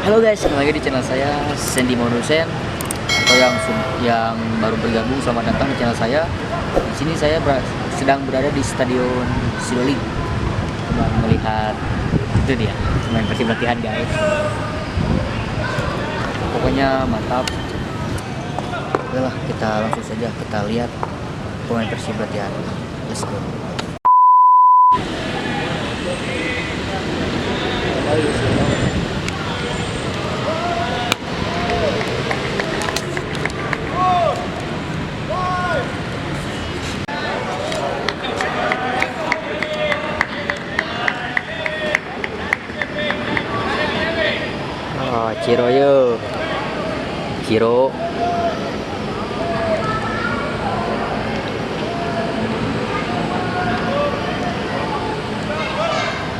Halo guys, kembali lagi di channel saya Sandy Monusen. Atau yang baru bergabung, selamat datang di channel saya. Di sini saya sedang berada di Stadion Sidolik, sedang melihat itu dia pemain Persib latihan guys. Pokoknya mantap. Oke lah, kita langsung saja kita lihat pemain Persib latihan. Let's go. Ciro yo, Ciro.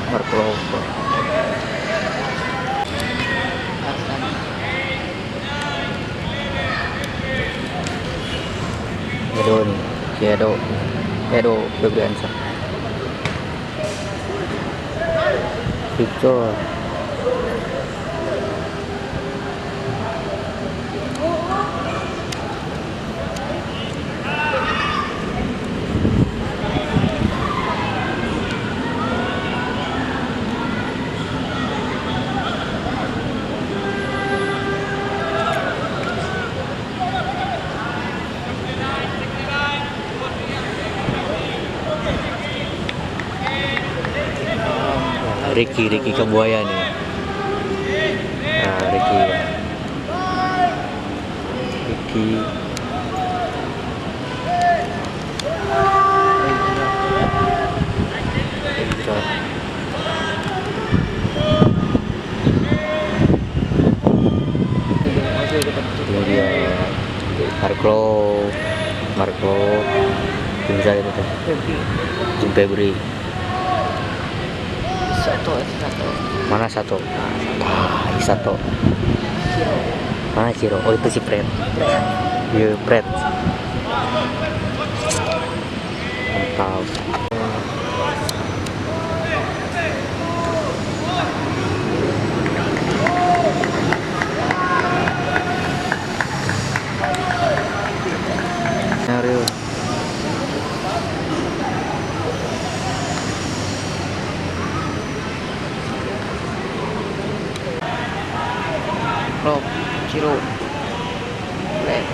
Marco. Edo Febriansa. Victor. Ricky Kambuaya nih. Nah, Ricky. Ini dia Marco bisa itu tuh. Tim Febri. Satu. Mana satu? Satu. Mana Ciro? Oh itu si Pret. Iya Pret. Mantap. Ariel. Rob, Ciro, Pret.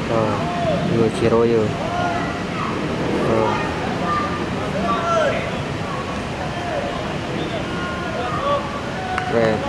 Oh, yo Ciro yo. Oh. Pret.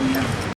Iya.